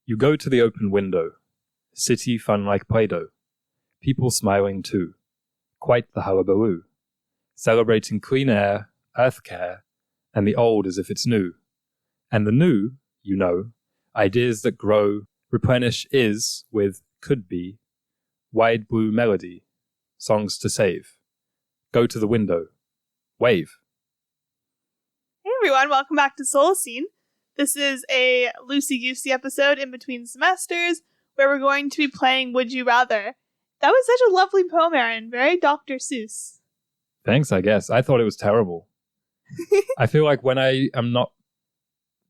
You go to the open window. City fun like Play-Doh. People smiling too. Quite the hullabaloo. Celebrating clean air, earth care, and the old as if it's new. And the new, you know, ideas that grow, replenish is, with could be, wide blue melody, songs to save. Go to the window. Wave. Hey everyone, welcome back to Solacene. This is a loosey-goosey episode in between semesters where we're going to be playing Would You Rather. That was such a lovely poem, Aaron. Very Dr. Seuss. Thanks, I guess. I thought it was terrible. I feel like when I am not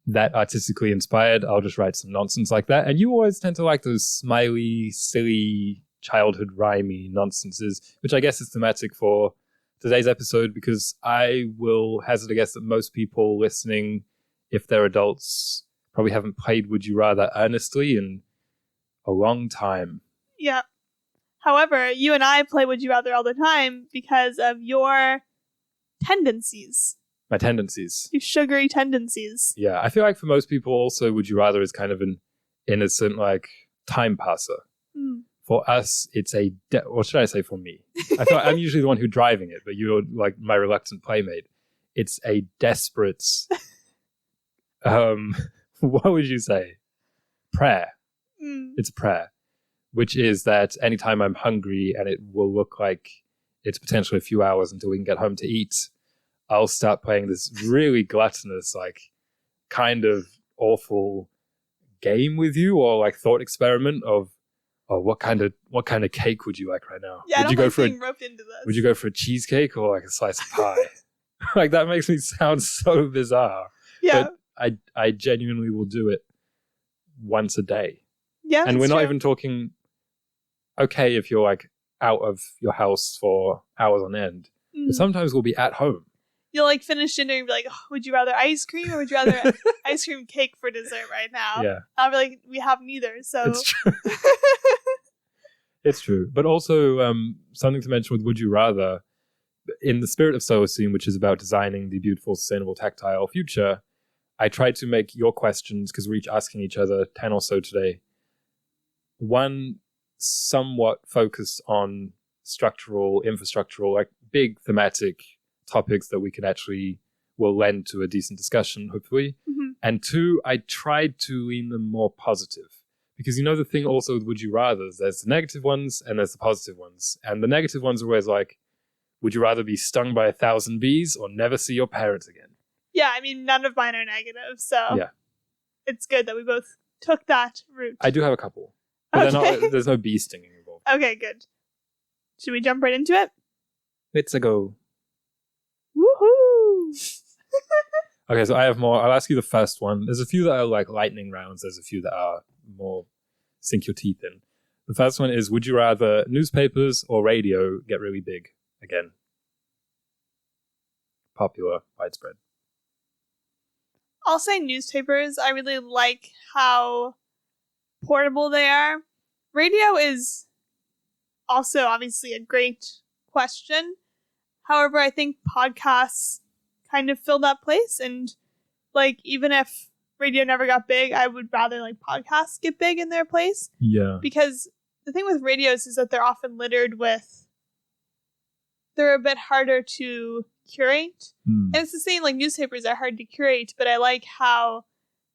that artistically inspired, I'll just write some nonsense like that. And you always tend to like those smiley, silly, childhood rhymey nonsenses, which I guess is thematic for today's episode, because I will hazard a guess that most people listening, if they're adults, probably haven't played Would You Rather earnestly in a long time. Yeah. However, you and I play Would You Rather all the time because of your tendencies. My tendencies. Your sugary tendencies. Yeah, I feel like for most people also Would You Rather is kind of an innocent, like, time passer. Mm. For us, it's what should I say for me? I feel like I'm usually the one who's driving it, but you're like my reluctant playmate. It's a desperate, what would you say? Prayer. Mm. It's prayer, which is that anytime I'm hungry and it will look like it's potentially a few hours until we can get home to eat, I'll start playing this really gluttonous, like, kind of awful game with you, or like thought experiment of, oh, what kind of cake would you like right now? Yeah, would you go for roped into this. Would you go for a cheesecake or like a slice of pie? Like, that makes me sound so bizarre. Yeah. But I genuinely will do it once a day. Yeah, and we're not true. even talking, okay, if you're like out of your house for hours on end, but sometimes we'll be at home. You'll like finish dinner and be like, oh, would you rather ice cream or would you rather ice cream cake for dessert right now? Yeah. I'll be like, we have neither, so. It's true. It's true. But also something to mention with Would You Rather, in the spirit of Solacene, which is about designing the beautiful, sustainable, tactile future, I tried to make your questions, because we're each asking each other 10 or so today, one somewhat focused on structural, infrastructural, like big thematic topics that we can actually will lend to a decent discussion, hopefully. Mm-hmm. And two, I tried to lean them more positive. Because the thing also with Would You Rather, there's the negative ones and there's the positive ones. And the negative ones are always like, would you rather be stung by 1,000 bees or never see your parents again? Yeah, I mean, none of mine are negative, so yeah. It's good that we both took that route. I do have a couple. But okay. There's no bee stinging involved. Okay, good. Should we jump right into it? Let's go. Woohoo! Okay, so I have more. I'll ask you the first one. There's a few that are like lightning rounds. There's a few that are more sink your teeth in. The first one is, would you rather newspapers or radio get really big again? Popular, widespread. I'll say newspapers. I really like how portable they are. Radio is also obviously a great question. However, I think podcasts kind of fill that place, and like, even if radio never got big, I would rather like podcasts get big in their place. Yeah. Because the thing with radios is that they're often littered with, they're a bit harder to curate. And it's the same, like newspapers are hard to curate, but I like how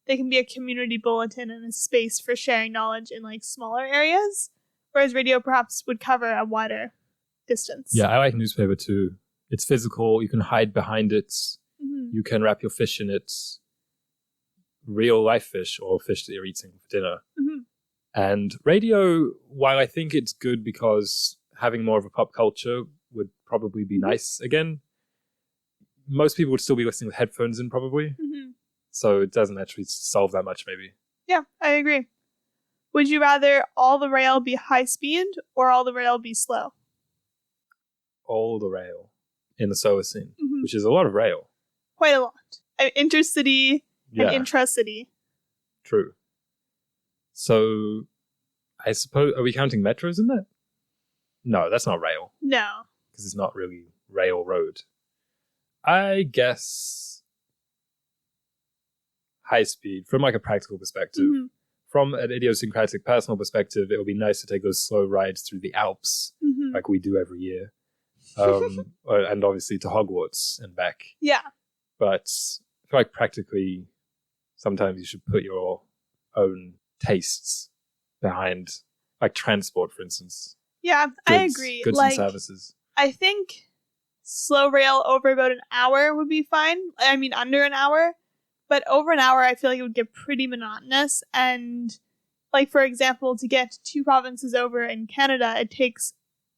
they can be a community bulletin and a space for sharing knowledge in like smaller areas, whereas radio perhaps would cover a wider distance. Yeah, I like newspaper too. It's physical. You can hide behind it. Mm-hmm. You can wrap your fish in it. Real life fish or fish that you're eating for dinner. Mm-hmm. And radio, while I think it's good because having more of a pop culture would probably be nice again, most people would still be listening with headphones in probably. Mm-hmm. So it doesn't actually solve that much maybe. Yeah, I agree. Would you rather all the rail be high speed or all the rail be slow? All the rail in the Solacene, which is a lot of rail. Quite a lot. Intercity and intracity. True. So I suppose, are we counting metros in that? No, that's not rail. No. Because it's not really railroad. I guess high speed, from like a practical perspective, from an idiosyncratic personal perspective, it would be nice to take those slow rides through the Alps like we do every year. And obviously to Hogwarts and back. Yeah. But I feel like practically sometimes you should put your own tastes behind, like transport, for instance. Yeah, I agree. Goods and services. I think slow rail over about an hour would be fine. I mean, under an hour. But over an hour, I feel like it would get pretty monotonous. And, like, for example, to get 2 provinces over in Canada, it takes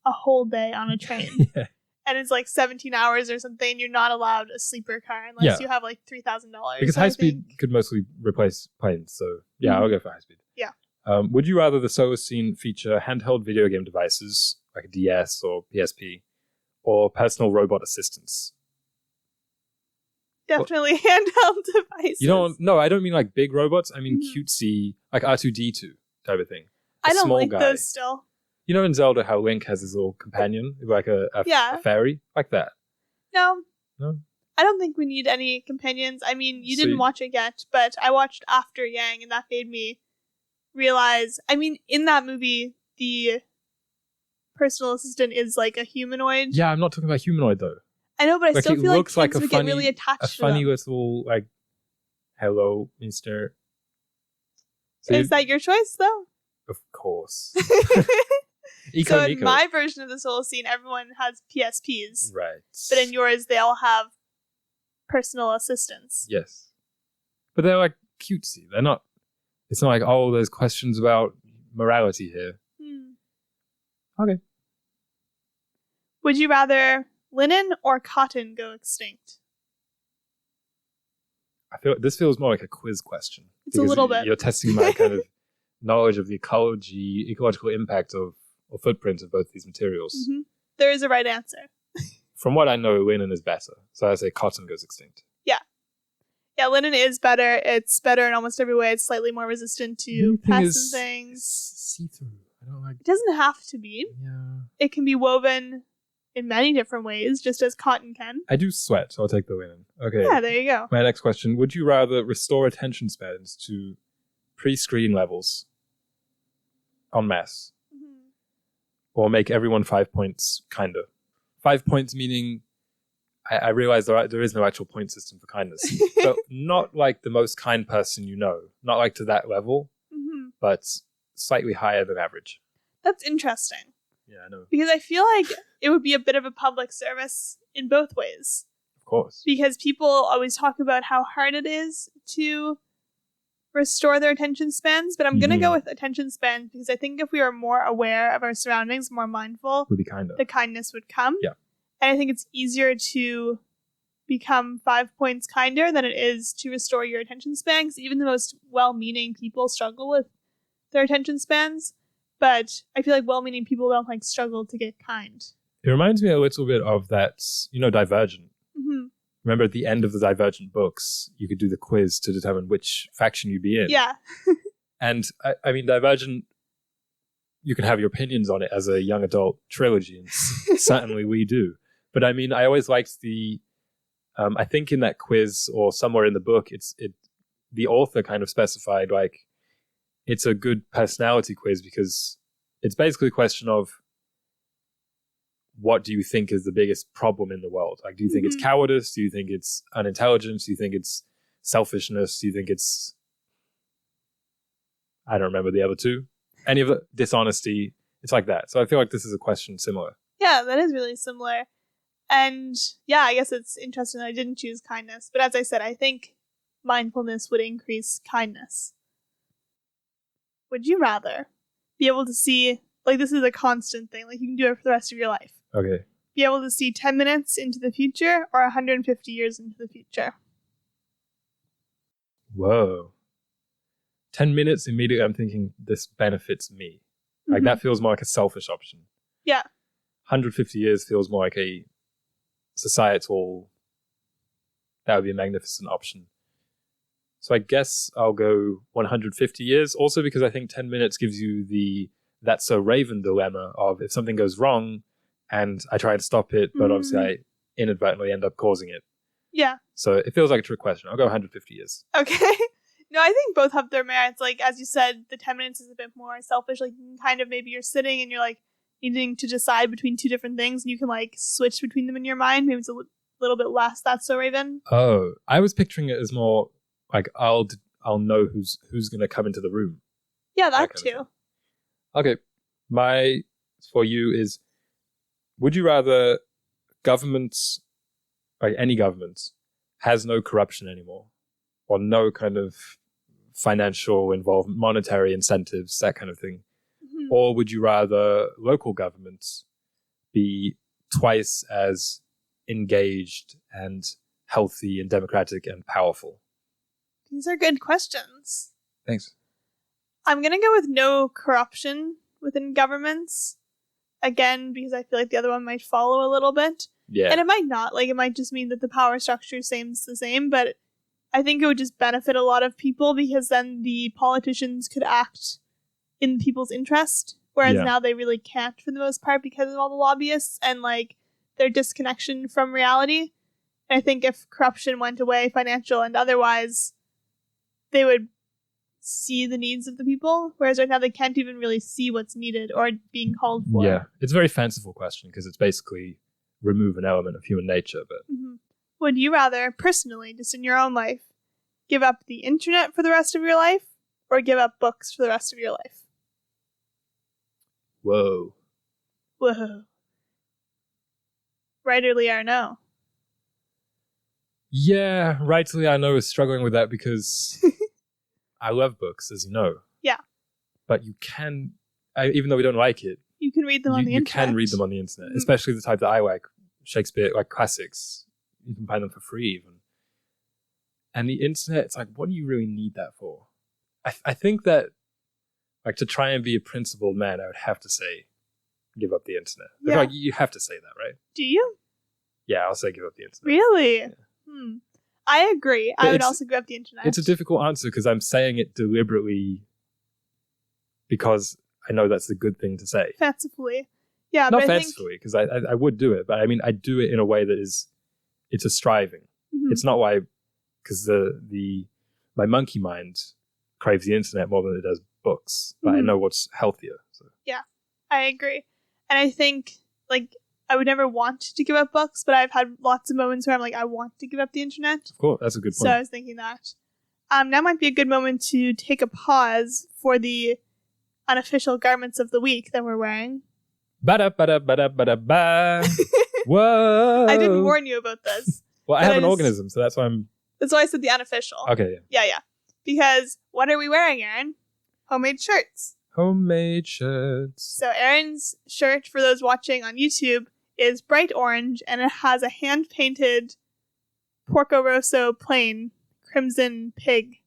a whole day on a train. Yeah. And it's like 17 hours or something. You're not allowed a sleeper car unless you have like $3,000. Because high speed could mostly replace planes. So, yeah, I'll go for high speed. Yeah. Would you rather the solar scene feature handheld video game devices, like a DS or PSP, or personal robot assistants? Definitely handheld devices. You don't? No, I don't mean like big robots. I mean cutesy, like R2-D2 type of thing. I don't like guy. those still. You know in Zelda how Link has his little companion, like a fairy? Like that. No. No? I don't think we need any companions. I mean, you didn't watch it yet, but I watched After Yang, and that made me realize, I mean, in that movie, the personal assistant is like a humanoid. Yeah, I'm not talking about humanoid though. I know, but I like still feel like kids would get really attached to them. A funny little, like, hello, mister. So is that your choice, though? Of course. So in my version of the solar scene, everyone has PSPs. Right. But in yours, they all have personal assistants. Yes. But they're like cutesy. They're not, it's not like, oh, there's questions about morality here. Okay. Would you rather linen or cotton go extinct? I feel this feels more like a quiz question. It's a little bit. You're testing my kind of knowledge of the ecological impact of or footprint of both these materials. Mm-hmm. There is a right answer. From what I know, linen is better. So I say cotton goes extinct. Yeah. Yeah, linen is better. It's better in almost every way. It's slightly more resistant to pests and things. See-through. I don't like. It doesn't have to be. Yeah. It can be woven in many different ways, just as cotton can. I do sweat, so I'll take the linen. Okay. Yeah, there you go. My next question. Would you rather restore attention spans to pre-screen levels en masse? Or make everyone 5 points kinder? 5 points meaning, I realize there is no actual point system for kindness. So not like the most kind person you know. Not like to that level, but slightly higher than average. That's interesting. Yeah, I know. Because I feel like it would be a bit of a public service in both ways. Of course. Because people always talk about how hard it is to restore their attention spans, but I'm going to go with attention spans because I think if we are more aware of our surroundings, more mindful, would be kinder. The kindness would come. Yeah. And I think it's easier to become 5 points kinder than it is to restore your attention span, because even the most well-meaning people struggle with their attention spans, but I feel like well-meaning people don't like struggle to get kind. It reminds me a little bit of that, Divergent. Remember at the end of the Divergent books, you could do the quiz to determine which faction you'd be in. Yeah. And I mean, Divergent, you can have your opinions on it as a young adult trilogy, and certainly we do. But I mean, I always liked I think in that quiz or somewhere in the book, the author kind of specified like, it's a good personality quiz because it's basically a question of, what do you think is the biggest problem in the world? Like, do you think it's cowardice? Do you think it's unintelligence? Do you think it's selfishness? Do you think it's, I don't remember the other two. Any of the dishonesty? It's like that. So I feel like this is a question similar. Yeah, that is really similar. And yeah, I guess it's interesting that I didn't choose kindness. But as I said, I think mindfulness would increase kindness. Would you rather be able to see, like this is a constant thing, like you can do it for the rest of your life. Okay. Be able to see 10 minutes into the future or 150 years into the future? Whoa. 10 minutes, immediately I'm thinking this benefits me. Like that feels more like a selfish option. Yeah. 150 years feels more like a societal, that would be a magnificent option. So I guess I'll go 150 years, also because I think 10 minutes gives you the That's So Raven dilemma of if something goes wrong and I try to stop it, but obviously I inadvertently end up causing it. Yeah. So it feels like a trick question. I'll go 150 years. Okay. No, I think both have their merits. Like, as you said, the 10 minutes is a bit more selfish. Like, you can kind of, maybe you're sitting and you're like needing to decide between two different things and you can like switch between them in your mind. Maybe it's a little bit less That's So Raven. Oh, I was picturing it as more like I'll know who's going to come into the room. Yeah, that too. Okay, my for you is: would you rather governments, like any government, has no corruption anymore, or no kind of financial involvement, monetary incentives, that kind of thing, or would you rather local governments be twice as engaged and healthy and democratic and powerful? These are good questions. Thanks. I'm going to go with no corruption within governments. Again, because I feel like the other one might follow a little bit. Yeah. And it might not. Like, it might just mean that the power structure is the same. But I think it would just benefit a lot of people because then the politicians could act in people's interest. Whereas now they really can't for the most part because of all the lobbyists and, like, their disconnection from reality. And I think if corruption went away, financial and otherwise, they would see the needs of the people, whereas right now they can't even really see what's needed or being called for. Yeah, it's a very fanciful question because it's basically remove an element of human nature. But would you rather, personally, just in your own life, give up the internet for the rest of your life or give up books for the rest of your life? Whoa. Rightly or no? Yeah, rightly I know is struggling with that because I love books, as you know. Yeah. But you can, even though we don't like it, you can read them on the internet. You can read them on the internet, especially the type that I like, Shakespeare, like classics. You can find them for free even. And the internet, it's like, what do you really need that for? I think that, like, to try and be a principled man, I would have to say, give up the internet. Yeah. Like, you have to say that, right? Do you? Yeah, I'll say give up the internet. Really? Yeah. I agree. But I would also give up the internet. It's a difficult answer because I'm saying it deliberately because I know that's a good thing to say. Fancifully. Yeah, not fancifully, because I would do it, but I mean, I do it in a way that it's a striving. It's not why, because my monkey mind craves the internet more than it does books, but I know what's healthier. So. Yeah, I agree. And I think, like, I would never want to give up books, but I've had lots of moments where I'm like, I want to give up the internet. Of course, that's a good point. So I was thinking that. Now might be a good moment to take a pause for the unofficial garments of the week that we're wearing. Ba-da-ba-da-ba-da-ba-da-ba. Whoa! I didn't warn you about this. Well, I have an organism, so that's why I'm... That's why I said the unofficial. Okay, yeah. Yeah. Because what are we wearing, Aaron? Homemade shirts. Homemade shirts. So Aaron's shirt, for those watching on YouTube, is bright orange, and it has a hand-painted Porco Rosso plain crimson pig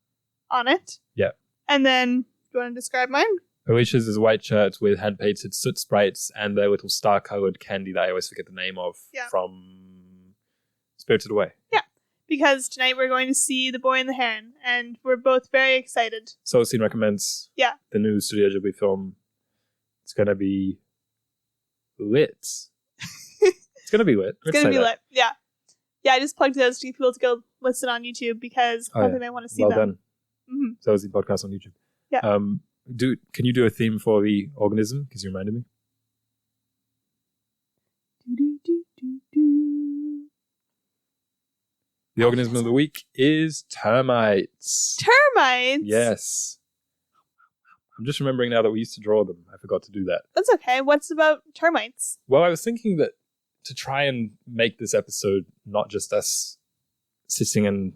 on it. Yeah. And then, do you want to describe mine? Alicia's is a white shirt with hand-painted soot sprites and their little star-coloured candy that I always forget the name of from Spirited Away. Yeah, because tonight we're going to see The Boy and the Heron, and we're both very excited. Solacene recommends the new Studio Ghibli film. It's going to be lit. It's going to be lit. It's going to be lit, yeah. Yeah, I just plugged those to get people to go listen on YouTube because I think they want to see them. Well done. Solacene podcast on YouTube. Yeah. Can you do a theme for the organism? Because you reminded me. The organism of the week is termites. Termites? Yes. I'm just remembering now that we used to draw them. I forgot to do that. That's okay. What's about termites? Well, I was thinking that to try and make this episode not just us sitting and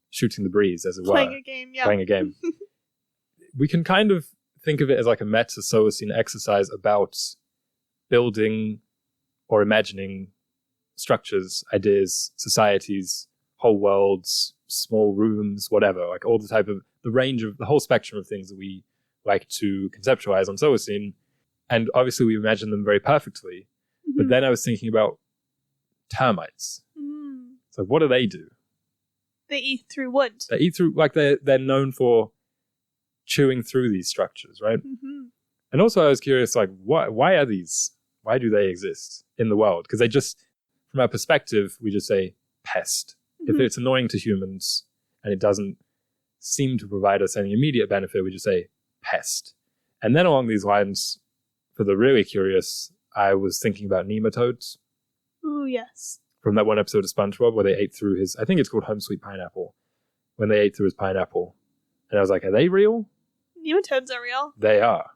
shooting the breeze, as it were. Playing a game, yeah. Playing a game. We can kind of think of it as like a meta-Solacene exercise about building or imagining structures, ideas, societies, whole worlds, small rooms, whatever, like all the range of the whole spectrum of things that we like to conceptualize on Solacene. And obviously we imagine them very perfectly. But then I was thinking about termites. So what do? They eat through wood. They eat through, like they're known for chewing through these structures, right? And also I was curious, like, why are these? Why do they exist in the world? Because they just, from our perspective, we just say pest. If it's annoying to humans and it doesn't seem to provide us any immediate benefit, we just say pest. And then along these lines, for the really curious, I was thinking about nematodes. Ooh, yes. From that one episode of SpongeBob where they ate through his, I think it's called Home Sweet Pineapple, when they ate through his pineapple. And I was like, are they real? Nematodes are real. They are.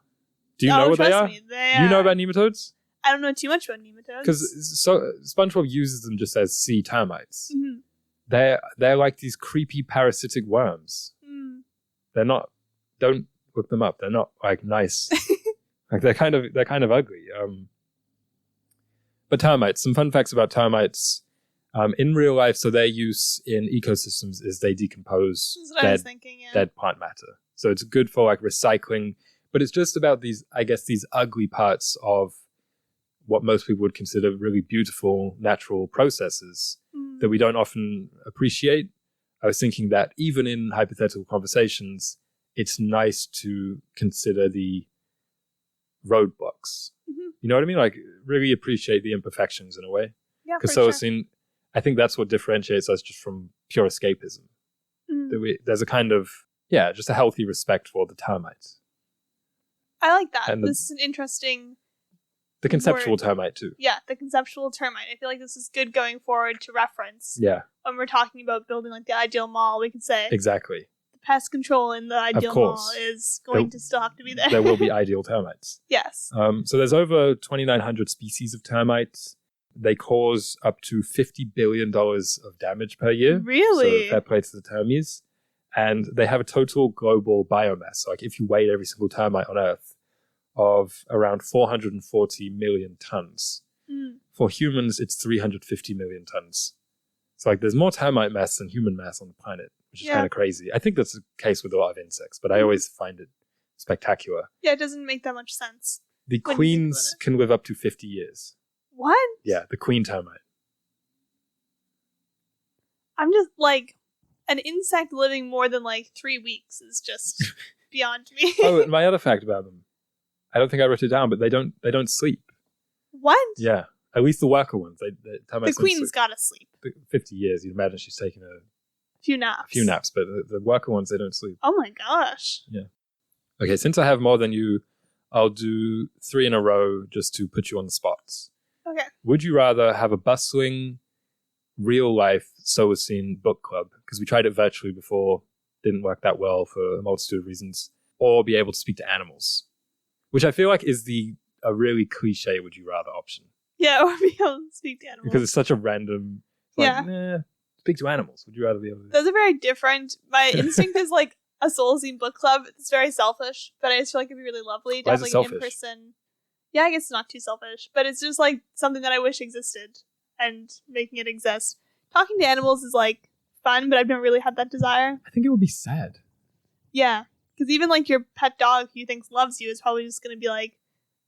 Do you know what they are? Me, Do you know about nematodes? I don't know too much about nematodes. Because SpongeBob uses them just as sea termites. Mm-hmm. They're like these creepy parasitic worms. Mm. They're not. Don't look them up. They're not like nice. Like they're kind of ugly. But termites. Some fun facts about termites. In real life, so their use in ecosystems is they decompose dead plant matter. So it's good for like recycling. But it's just about these ugly parts of what most people would consider really beautiful natural processes that we don't often appreciate. I was thinking that even in hypothetical conversations, it's nice to consider the roadblocks. Mm-hmm. You know what I mean? Like really appreciate the imperfections in a way. Yeah, because sure. I think that's what differentiates us just from pure escapism. That there's a kind of, just a healthy respect for the termites. I like that. And this is an interesting... The conceptual termite too. Yeah, the conceptual termite. I feel like this is good going forward to reference. Yeah. When we're talking about building like the ideal mall, we can say... Exactly. The pest control in the ideal mall is going to still have to be there. There will be ideal termites. Yes. So there's over 2,900 species of termites. They cause up to $50 billion of damage per year. Really? So fair play to the termies. And they have a total global biomass. Like if you weighed every single termite on Earth, of around 440 million tons. For humans, it's 350 million tons. So like there's more termite mass than human mass on the planet, which is kind of crazy. I think that's the case with a lot of insects, but I always find it spectacular. Yeah, it doesn't make that much sense. The queens can live up to 50 years. What? Yeah, the queen termite. I'm just like, an insect living more than like 3 weeks is just beyond me. Oh, and my other fact about them. I don't think I wrote it down, but they don't sleep. What? Yeah, at least the worker ones. The queen's gotta sleep. 50 years, you'd imagine she's taken a few naps. But the worker ones, they don't sleep. Oh my gosh. Yeah. Okay, since I have more than you, I'll do 3 in a row just to put you on the spots. Okay. Would you rather have a bustling, real-life Solacene book club, because we tried it virtually before, didn't work that well for a multitude of reasons, or be able to speak to animals? Which I feel like is a really cliche would you rather option. Yeah, or be able to speak to animals. Because it's such a random... speak to animals. Would you rather be able to... Those are very different. My instinct is like a Solacene book club. It's very selfish, but I just feel like it'd be really lovely to have like an in-person... Yeah, I guess it's not too selfish, but it's just like something that I wish existed and making it exist. Talking to animals is like fun, but I've never really had that desire. I think it would be sad. Yeah. Because even like your pet dog who you think loves you is probably just going to be like,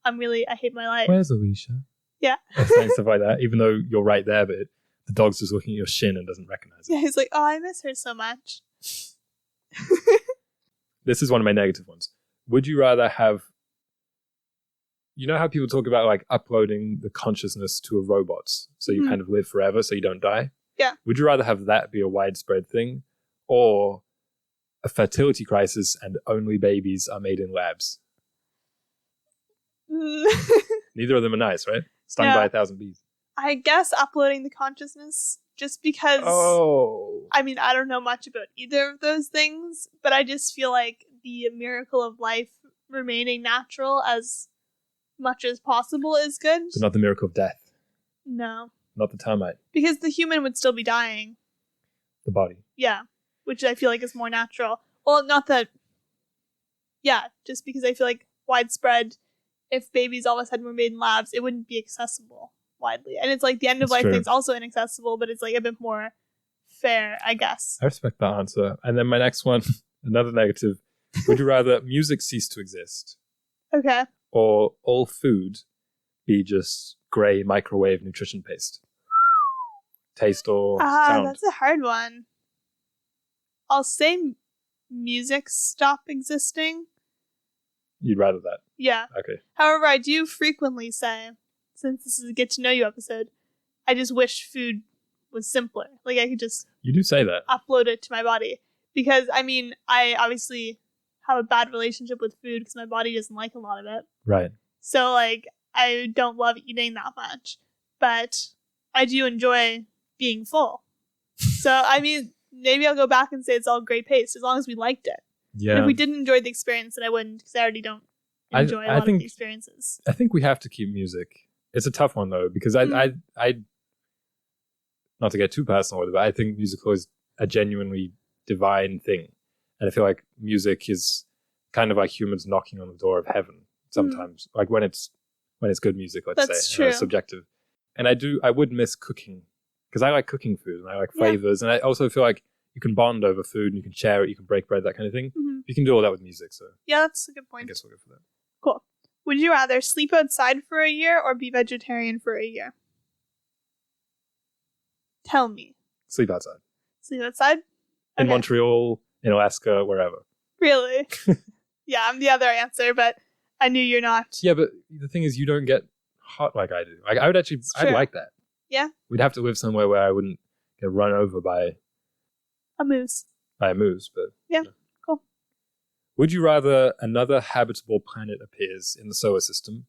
I hate my life. Where's Alicia? Yeah. And stuff like that, even though you're right there, but the dog's just looking at your shin and doesn't recognize it. Yeah, he's like, oh, I miss her so much. This is one of my negative ones. Would you rather have... You know how people talk about like uploading the consciousness to a robot so you kind of live forever so you don't die? Yeah. Would you rather have that be a widespread thing or a fertility crisis and only babies are made in labs? Neither of them are nice, right? Stung by 1,000 bees. I guess uploading the consciousness just because... I mean, I don't know much about either of those things, but I just feel like the miracle of life remaining natural as much as possible is good. But not the miracle of death. No. Not the termite. Because the human would still be dying. The body. Yeah. Which I feel like is more natural. Well, not that... Yeah, just because I feel like widespread, if babies all of a sudden were made in labs, it wouldn't be accessible widely. And it's like the end of life thing's also inaccessible, but it's like a bit more fair, I guess. I respect that answer. And then my next one, another negative. Would you rather music cease to exist? Okay. Or all food be just grey microwave nutrition paste? Taste or sound? That's a hard one. I'll say music stop existing. You'd rather that? Yeah. Okay. However, I do frequently say, since this is a get to know you episode, I just wish food was simpler. Like I could just... You do say that. Upload it to my body. Because, I mean, I obviously have a bad relationship with food because my body doesn't like a lot of it. Right. So, like, I don't love eating that much. But I do enjoy being full. So, I mean, maybe I'll go back and say it's all great pace as long as we liked it. Yeah. And if we didn't enjoy the experience, then I wouldn't, because I already don't enjoy a lot of the experiences. I think we have to keep music. It's a tough one, though, because I not to get too personal with it, but I think musical is a genuinely divine thing. And I feel like music is kind of like humans knocking on the door of heaven sometimes. Like when it's good music, let's That's say. true. Subjective. And I would miss cooking because I like cooking food and I like flavors. And I also feel like you can bond over food and you can share it, you can break bread, that kind of thing. Mm-hmm. You can do all that with music. So yeah, that's a good point. I guess we'll go for that. Cool. Would you rather sleep outside for a year or be vegetarian for a year? Tell me. Sleep outside. Sleep outside? In Montreal, in Alaska, wherever. Really? Yeah, I'm the other answer, but I knew you're not. Yeah, but the thing is, you don't get hot like I do. Like I would actually, I'd like that. Yeah? We'd have to live somewhere where I wouldn't get run over by a moose. By a moose, but... Yeah, cool. Would you rather another habitable planet appears in the solar system,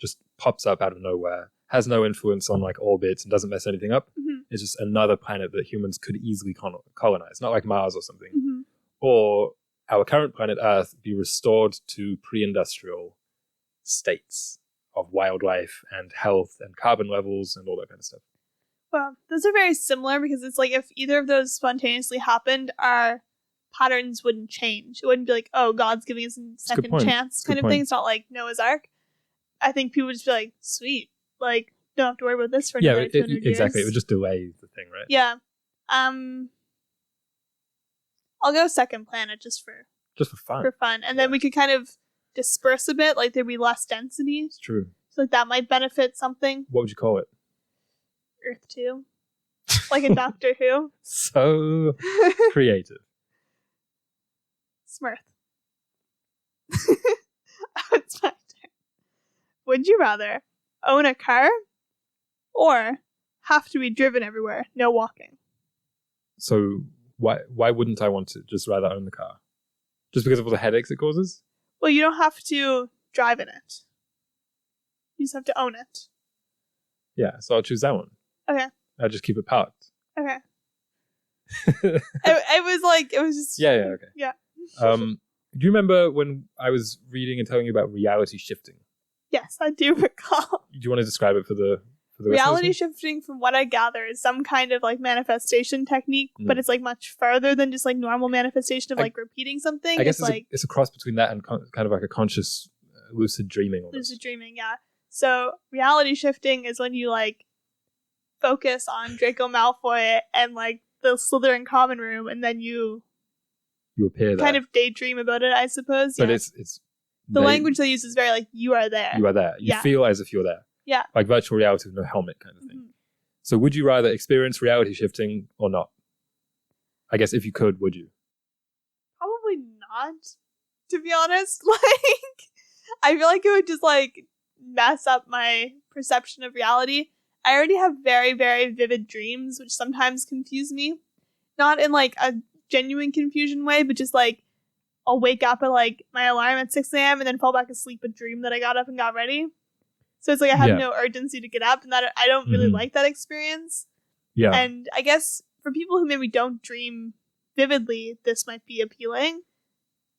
just pops up out of nowhere, has no influence on like orbits and doesn't mess anything up? Mm-hmm. It's just another planet that humans could easily colonize, not like Mars or something. Mm-hmm. Or our current planet Earth be restored to pre-industrial states of wildlife and health and carbon levels and all that kind of stuff. Well, those are very similar because it's like if either of those spontaneously happened, our patterns wouldn't change. It wouldn't be like, oh, God's giving us a second chance kind of thing. It's not like Noah's Ark. I think people would just be like, sweet. Like, don't have to worry about this for another 200 years. Exactly. It would just delay the thing, right? Yeah. I'll go second planet just for fun. For fun. And then we could kind of disperse a bit, like there'd be less density. It's true. So like that might benefit something. What would you call it? Earth 2. Like a Doctor Who. So creative. Smurth. It's my turn. Would you rather own a car or have to be driven everywhere, no walking? So why wouldn't I want to just rather own the car? Just because of all the headaches it causes? Well, you don't have to drive in it. You just have to own it. Yeah, so I'll choose that one. Okay. I'll just keep it parked. Okay. it was just... Yeah, okay. Yeah. Do you remember when I was reading and telling you about reality shifting? Yes, I do recall. Do you want to describe it for the reality shifting, from what I gather, is some kind of like manifestation technique, but it's like much further than just like normal manifestation of like repeating something. I guess it's a cross between that and kind of like a conscious lucid dreaming. Almost. Lucid dreaming, yeah. So reality shifting is when you like focus on Draco Malfoy and like the Slytherin common room, and then you appear there. Kind of daydream about it, I suppose. But yeah. it's the language they use is very like you are there. You are there. You feel as if you're there. Yeah. Like virtual reality with no helmet kind of thing. Mm-hmm. So would you rather experience reality shifting or not? I guess if you could, would you? Probably not, to be honest. Like, I feel like it would just like mess up my perception of reality. I already have very, very vivid dreams, which sometimes confuse me. Not in like a genuine confusion way, but just like I'll wake up at like my alarm at 6 a.m. and then fall back asleep and dream that I got up and got ready. So it's like I have no urgency to get up, and that I don't really like that experience. Yeah. And I guess for people who maybe don't dream vividly, this might be appealing.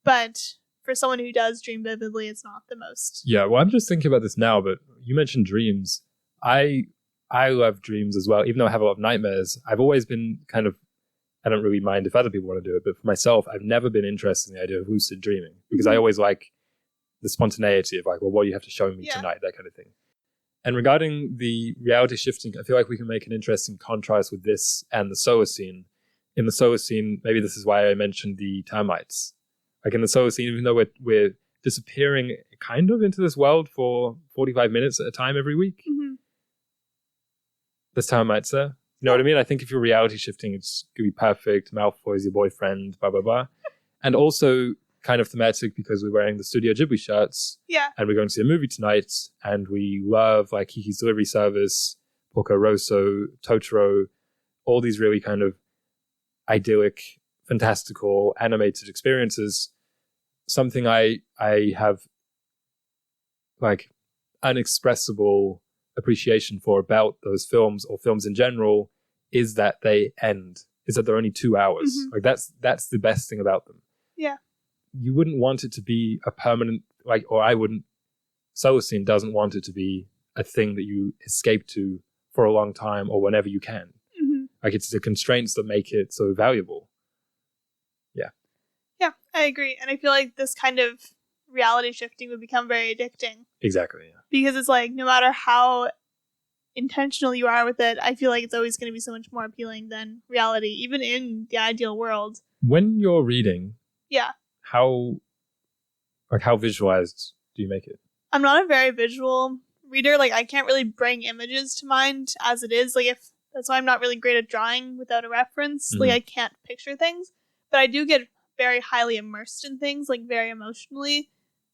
But for someone who does dream vividly, it's not the most. Yeah, well, I'm just thinking about this now, but you mentioned dreams. I love dreams as well, even though I have a lot of nightmares. I've always been kind of, I don't really mind if other people want to do it, but for myself, I've never been interested in the idea of lucid dreaming because I always like the spontaneity of like, well, what do you have to show me tonight, that kind of thing. And regarding the reality shifting, I feel like we can make an interesting contrast with this and the solar scene. In the solar scene, maybe this is why I mentioned the termites. Like in the solar scene, even though we're disappearing kind of into this world for 45 minutes at a time every week, there's termites there. You know what I mean? I think if you're reality shifting, it's going to be perfect. Malfoy's your boyfriend, blah, blah, blah. And also kind of thematic because we're wearing the Studio Ghibli shirts. Yeah. And we're going to see a movie tonight. And we love like Kiki's Delivery Service, Porco Rosso, Totoro, all these really kind of idyllic fantastical animated experiences, something I have like unexpressible appreciation for about those films or films in general is that they end. Is that they're only 2 hours. Like that's the best thing about them. Yeah. You wouldn't want it to be a permanent, like, or I wouldn't. Solacene doesn't want it to be a thing that you escape to for a long time or whenever you can. Like, it's the constraints that make it so valuable. Yeah. Yeah, I agree. And I feel like this kind of reality shifting would become very addicting. Exactly, yeah. Because it's like, no matter how intentional you are with it, I feel like it's always going to be so much more appealing than reality, even in the ideal world. When you're reading, yeah, how visualized do you make it? I'm not a very visual reader. Like, I can't really bring images to mind as it is. Like, if that's why I'm not really great at drawing without a reference. Like, I can't picture things, but I do get very highly immersed in things, like very emotionally.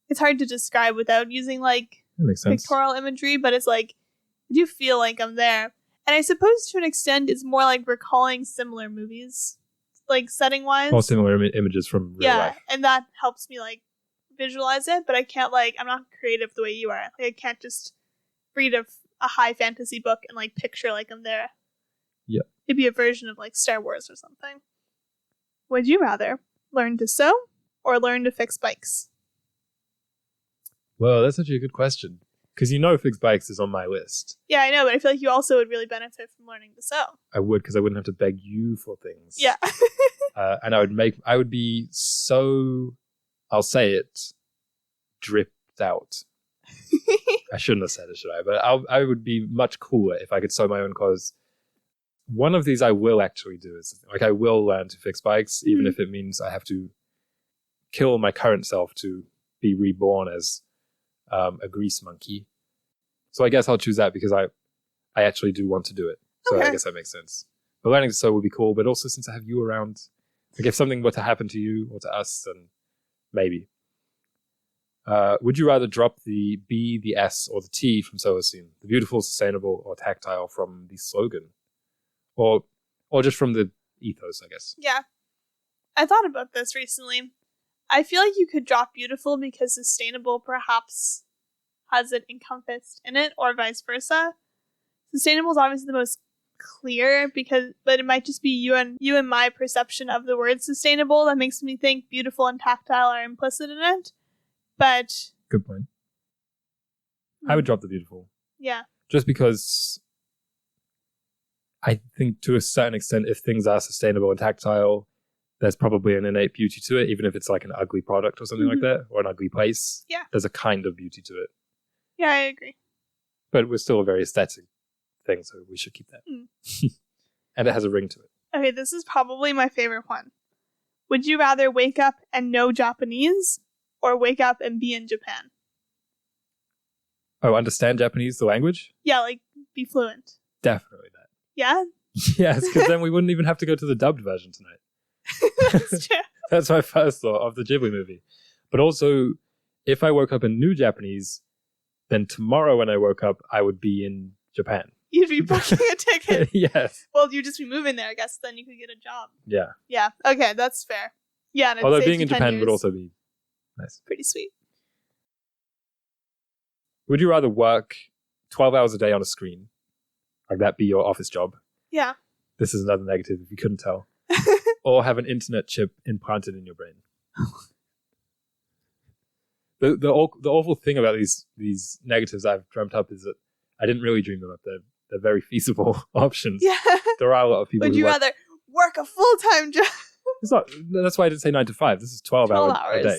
It's hard to describe without using like pictorial imagery, but it's like, I do feel like I'm there. And I suppose to an extent it's more like recalling similar movies, like setting wise. Or similar images from real life. And that helps me like visualize it, but I can't like, I'm not creative the way you are. Like, I can't just read a high fantasy book and like picture like I'm there. Yeah. It'd be a version of like Star Wars or something. Would you rather learn to sew or learn to fix bikes? Well, that's actually a good question. Because fix bikes is on my list. Yeah, I know, but I feel like you also would really benefit from learning to sew. I would, because I wouldn't have to beg you for things. Yeah. And I would be so, I'll say it, dripped out. I shouldn't have said it, should I? But I would be much cooler if I could sew my own clothes. One of these I will actually do. Is like, I will learn to fix bikes, even if it means I have to kill my current self to be reborn as a grease monkey. So I guess I'll choose that because I actually do want to do it. So I guess that makes sense. But learning to sew would be cool. But also, since I have you around, like, if something were to happen to you or to us, then maybe. Would you rather drop the B, the S, or the T from Solacene? The beautiful, sustainable, or tactile from the slogan? Or just from the ethos, I guess. Yeah. I thought about this recently. I feel like you could drop beautiful because sustainable perhaps has it encompassed in it, or vice versa. Sustainable is obviously the most clear but it might just be you and my perception of the word sustainable that makes me think beautiful and tactile are implicit in it. But good point. I would drop the beautiful. Yeah. Just because I think to a certain extent, if things are sustainable and tactile, there's probably an innate beauty to it, even if it's like an ugly product or something like that, or an ugly place. Yeah. There's a kind of beauty to it. Yeah, I agree. But we're still a very aesthetic thing, so we should keep that. And it has a ring to it. Okay, this is probably my favorite one. Would you rather wake up and know Japanese or wake up and be in Japan? Oh, understand Japanese, the language? Yeah, like be fluent. Definitely that. Yeah? Yes, because then we wouldn't even have to go to the dubbed version tonight. That's true. That's my first thought of the Ghibli movie. But also, if I woke up and knew Japanese, then tomorrow when I woke up, I would be in Japan. You'd be booking a ticket. Yes. Well, you'd just be moving there, I guess. Then you could get a job. Yeah. Yeah. Okay, that's fair. Yeah. And although being in Japan would also be nice. Pretty sweet. Would you rather work 12 hours a day on a screen? Like that be your office job? Yeah. This is another negative if you couldn't tell. Or have an internet chip implanted in your brain. The awful thing about these negatives I've dreamt up is that I didn't really dream them up. They're very feasible options. Yeah. There are a lot of people. Would you rather work a full-time job? It's not. That's why I didn't say 9 to 5. This is 12 hours a day.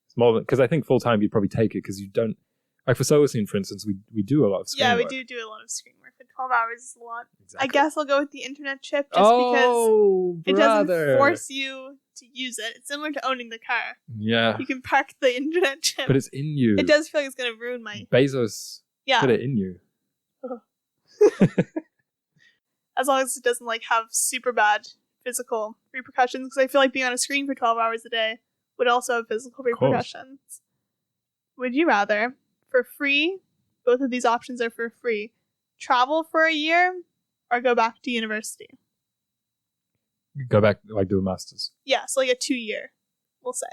It's more than, because I think full time you'd probably take it because you don't, like for Solacene, for instance, we do a lot of screen work. Yeah, we do a lot of screen work. But 12 hours is a lot. Exactly. I guess I'll go with the internet chip just because it doesn't force you to use it. It's similar to owning the car. Yeah. You can park the internet chip. But it's in you. It does feel like it's going to ruin my... Bezos put it in you. As long as it doesn't like have super bad physical repercussions, because I feel like being on a screen for 12 hours a day would also have physical repercussions. Would you rather, for free, both of these options are for free, travel for a year or go back to university? Go back, like do a master's. Yeah, so like a 2-year, we'll say.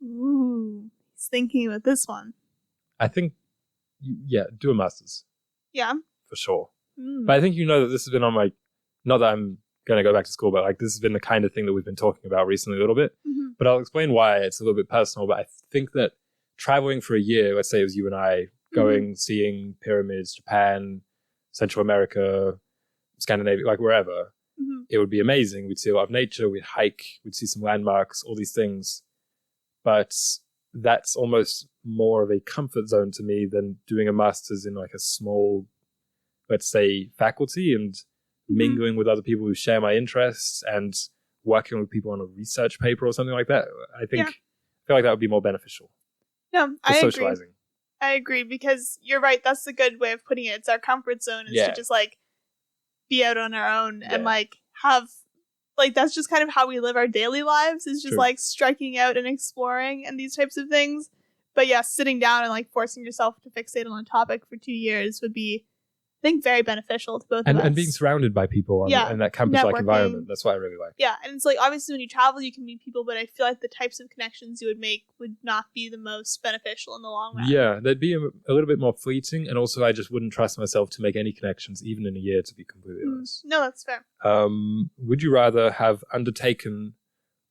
Ooh, he's thinking about this one. I think, do a master's. Yeah. For sure. But I think you know that this has been on my, not that I'm going to go back to school, but like this has been the kind of thing that we've been talking about recently a little bit. Mm-hmm. But I'll explain why. It's a little bit personal, but I think that traveling for a year, let's say it was you and I, going, seeing pyramids, Japan, Central America, Scandinavia, like wherever, it would be amazing. We'd see a lot of nature, we'd hike, we'd see some landmarks, all these things. But that's almost more of a comfort zone to me than doing a master's in like a small, let's say, faculty and mingling with other people who share my interests and working with people on a research paper or something like that. I feel like that would be more beneficial. No, I agree. Socializing. I agree, because you're right. That's a good way of putting it. It's our comfort zone is to just like be out on our own and like have, like, that's just kind of how we live our daily lives, is just like striking out and exploring and these types of things. But yeah, sitting down and like forcing yourself to fixate on a topic for 2 years would be, I think, very beneficial to both of us. And being surrounded by people in that campus-like environment. That's what I really like. Yeah, and it's like, obviously when you travel, you can meet people, but I feel like the types of connections you would make would not be the most beneficial in the long run. Yeah, they'd be a little bit more fleeting, and also I just wouldn't trust myself to make any connections, even in a year, to be completely honest. No, that's fair. Would you rather have undertaken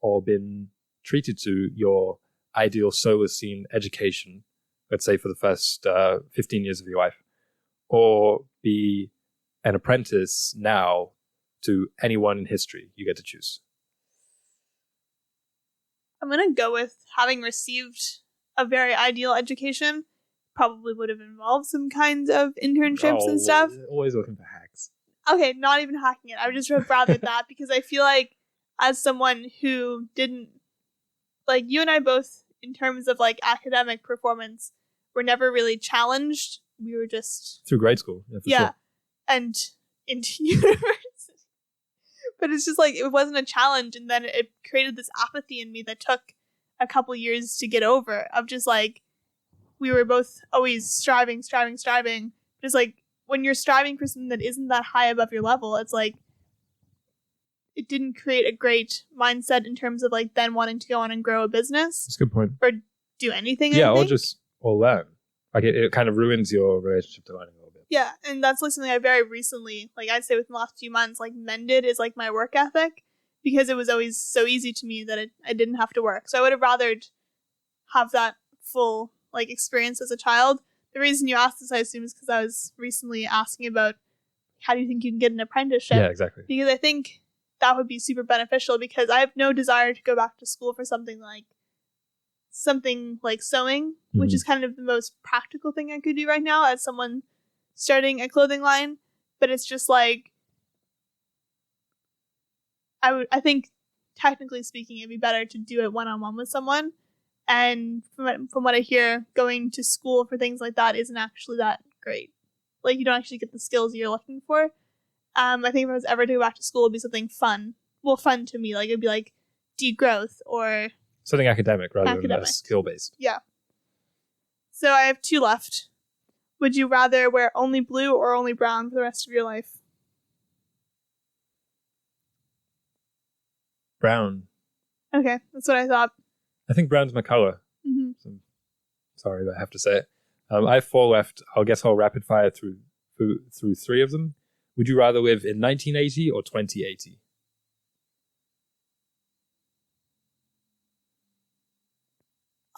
or been treated to your ideal solar scene education, let's say for the first 15 years of your life, or be an apprentice now to anyone in history? You get to choose. I'm going to go with having received a very ideal education. Probably would have involved some kinds of internships and stuff. Always looking for hacks. Okay, not even hacking it. I would just rather that, because I feel like as someone who didn't, like, you and I both, in terms of like academic performance, were never really challenged. We were just through grade school. Yeah, sure. And into university. But it's just like, it wasn't a challenge, and then it created this apathy in me that took a couple years to get over, of just like, we were both always striving. Just like, when you're striving for something that isn't that high above your level, it's like, it didn't create a great mindset in terms of like then wanting to go on and grow a business. That's a good point. Or do anything. Yeah, or learn. Like it kind of ruins your relationship to learning a little bit. Yeah, and that's like something I very recently, like I'd say within the last few months, like mended, is like my work ethic, because it was always so easy to me that I didn't have to work. So I would have rather have that full like experience as a child. The reason you asked this, I assume, is because I was recently asking about how do you think you can get an apprenticeship? Yeah, exactly. Because I think that would be super beneficial, because I have no desire to go back to school for something like sewing, which is kind of the most practical thing I could do right now as someone starting a clothing line. But it's just like, I think technically speaking, it'd be better to do it one-on-one with someone. And from what I hear, going to school for things like that isn't actually that great. Like, you don't actually get the skills you're looking for. I think if I was ever to go back to school, it'd be something fun. Well, fun to me. Like, it'd be like degrowth or something academic rather than skill-based. Yeah. So I have 2 left. Would you rather wear only blue or only brown for the rest of your life? Brown. Okay, that's what I thought. I think brown's my color. Mm-hmm. So, sorry, but I have to say it. I have 4 left. I guess I'll rapid fire through 3 of them. Would you rather live in 1980 or 2080?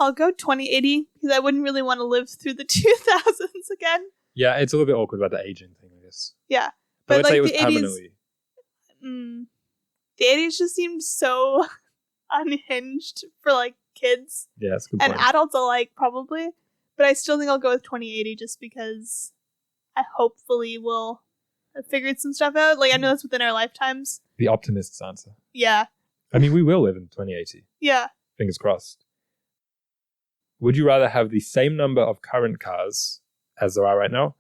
I'll go 2080, because I wouldn't really want to live through the 2000s again. Yeah, it's a little bit awkward about the aging thing, I guess. Yeah. But let's like say it was the permanently. 80s, the 80s just seemed so unhinged for like kids. Yeah, that's a good point. point. And adults alike, probably. But I still think I'll go with 2080, just because I hopefully will have figured some stuff out. Like, I know that's within our lifetimes. The optimist's answer. Yeah. I mean, we will live in 2080. Yeah. Fingers crossed. Would you rather have the same number of current cars as there are right now,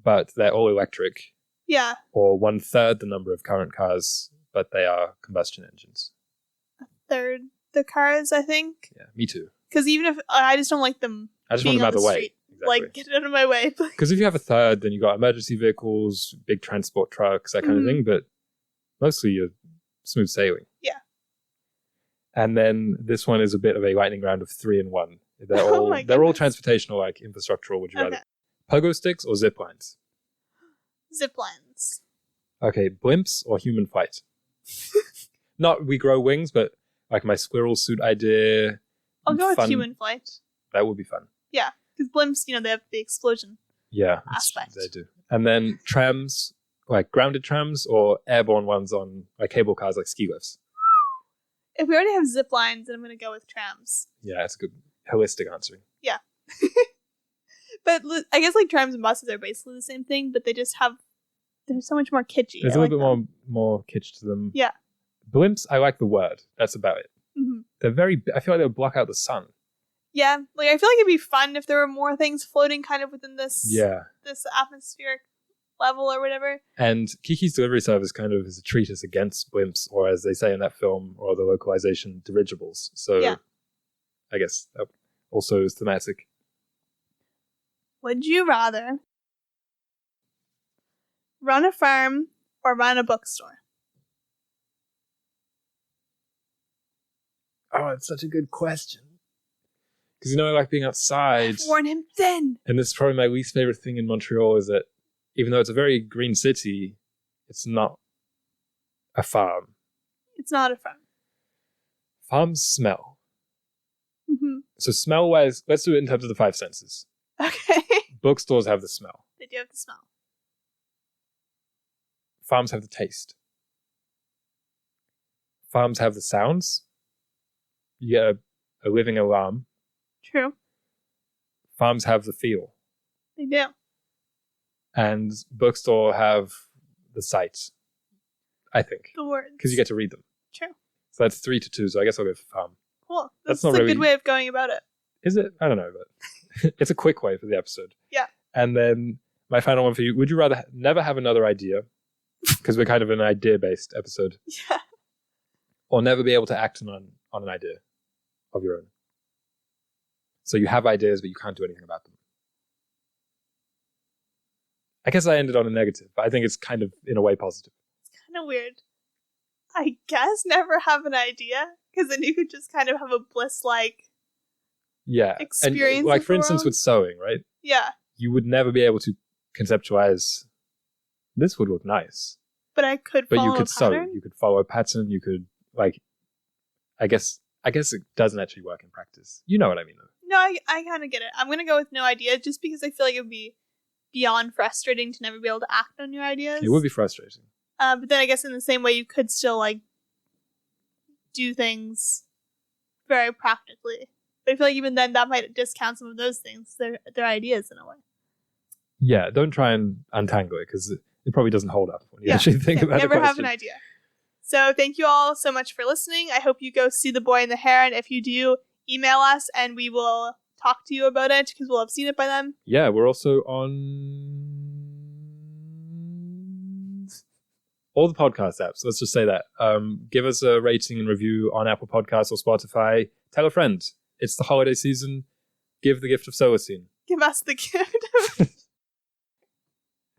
but they're all electric? Yeah. Or 1/3 the number of current cars, but they are combustion engines? 1/3 the cars, I think. Yeah, me too. Because even if I just don't like them, I just want them out of the way. Exactly. Like, get out of my way. Because if you have 1/3, then you got emergency vehicles, big transport trucks, that kind of thing. But Mostly you're smooth sailing. Yeah. And then this one is a bit of a lightning round of 3 in 1. They're Oh all my they're all goodness. transportational, like infrastructural. Would you Okay. rather pogo sticks or zip lines? Zip lines. Okay, blimps or human flight? Not we grow wings, but like my squirrel suit idea. I'll go with Fun. human flight. That would be fun. Yeah, because blimps, they have the explosion. Yeah, Aspect. they do. And then trams, like grounded trams or airborne ones on like cable cars, like ski lifts. If we already have zip lines, then I'm going to go with trams. Yeah, that's a good holistic answer. Yeah. But I guess like trams and buses are basically the same thing, but they're so much more kitschy. There's a little bit more kitsch to them. Yeah. Blimps, I like the word. That's about it. Mm-hmm. I feel like they'll block out the sun. Yeah, like I feel like it'd be fun if there were more things floating kind of within this this atmospheric level or whatever. And Kiki's Delivery Service kind of is a treatise against blimps, or as they say in that film, or the localization, dirigibles. So yeah. I guess that also is thematic. Would you rather run a farm or run a bookstore? Oh, it's such a good question. Because I like being outside. Warn him then. And this is probably my least favorite thing in Montreal is that even though it's a very green city, it's not a farm. It's not a farm. Farms smell. Mm-hmm. So smell-wise, let's do it in terms of the 5 senses. Okay. Bookstores have the smell. They do have the smell. Farms have the taste. Farms have the sounds. You get a living alarm. True. Farms have the feel. They do. And bookstore have the sight, I think. The words. Because you get to read them. True. So that's 3-2, so I guess I'll go for farm. Cool. That's That's not a really- good way of going about it. Is it? I don't know, but it's a quick way for the episode. Yeah. And then my final one for you. Would you rather never have another idea, because we're kind of an idea-based episode, Yeah. or never be able to act on an idea of your own? So you have ideas, but you can't do anything about them. I guess I ended on a negative, but I think it's kind of, in a way, positive. It's kind of weird. I guess never have an idea, because then you could just kind of have a bliss-like Yeah. experience. And, like, of for the instance, world. with sewing, right? Yeah, You would never be able to conceptualize, this would look nice. but I could But follow you could a pattern. sew. You could follow a pattern. You could, like, I guess it doesn't actually work in practice. You know what I mean, though. No, I kind of get it. I'm going to go with no idea, just because I feel like it would be beyond frustrating to never be able to act on your ideas. It would be frustrating. But then I guess in the same way, you could still, like, do things very practically. But I feel like even then, that might discount some of those things. They're ideas in a way. Yeah, don't try and untangle it, because it probably doesn't hold up when you Yeah. actually think about Never the have question. an idea. So thank you all so much for listening. I hope you go see The Boy in the Hair, and if you do, email us and we will talk to you about it because we'll have seen it by then. Yeah, we're also on all the podcast apps. Let's just say that. Give us a rating and review on Apple Podcasts or Spotify. Tell a friend. It's the holiday season. Give the gift of Solacene. Give us the gift of